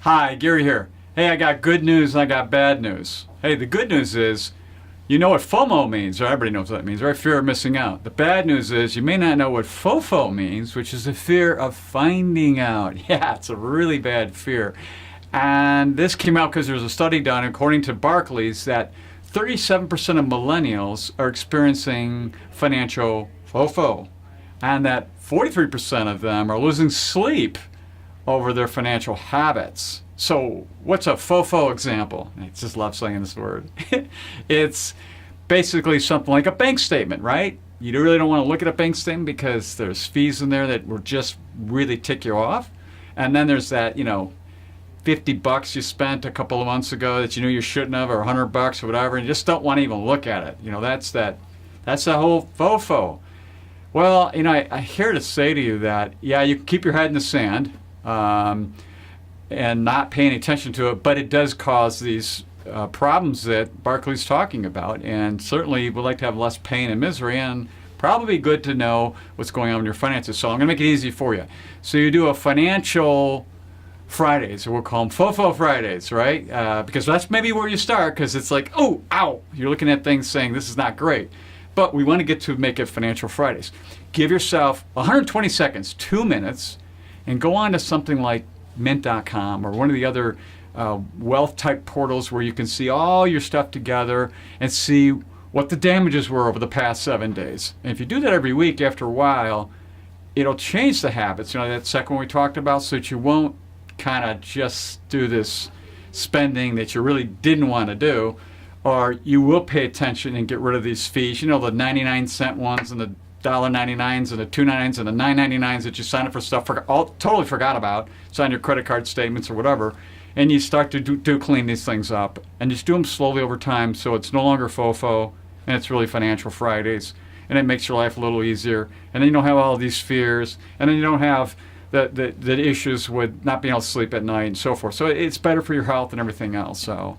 Hi, Gary here. Hey, I got good news and I got bad news. Hey, the good news is, you know what FOMO means, or everybody knows what that means, right? Fear of missing out. The bad news is you may not know what FOFO means, which is the fear of finding out. Yeah, it's a really bad fear. And this came out because there was a study done, according to Barclays, that 37% of millennials are experiencing financial FOFO, and that 43% of them are losing sleep over their financial habits. So what's a FOFO example? I just love saying this word. It's basically something like a bank statement, right? You really don't want to look at a bank statement because there's fees in there that will just really tick you off. And then there's that, $50 you spent a couple of months ago that you knew you shouldn't have, or $100 or whatever, and you just don't want to even look at it. That's the whole FOFO. Well, I'm here to say to you that, yeah, you can keep your head in the sand, and not paying attention to it, but it does cause these problems that Barclay's talking about, and certainly would like to have less pain and misery, and probably good to know what's going on in your finances. So I'm going to make it easy for you. So you do a financial Fridays, or we'll call them FOFO Fridays, right? Because that's maybe where you start, because it's like, oh, ow, you're looking at things saying this is not great. But we want to get to make it Financial Fridays. Give yourself 120 seconds, 2 minutes, and go on to something like Mint.com or one of the other wealth type portals where you can see all your stuff together and see what the damages were over the past 7 days. And if you do that every week, after a while, it'll change the habits. That second one we talked about, so that you won't kind of just do this spending that you really didn't want to do, or you will pay attention and get rid of these fees. The 99-cent ones and the $1.99s and the $2.99s and the $9.99s that you sign up for stuff totally forgot about, sign your credit card statements or whatever, and you start to do clean these things up, and just do them slowly over time, so it's no longer FOFO and it's really Financial Fridays, and it makes your life a little easier, and then you don't have all these fears, and then you don't have the issues with not being able to sleep at night and so forth. So it's better for your health and everything else. So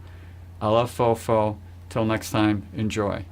I love FOFO. Till next time, enjoy.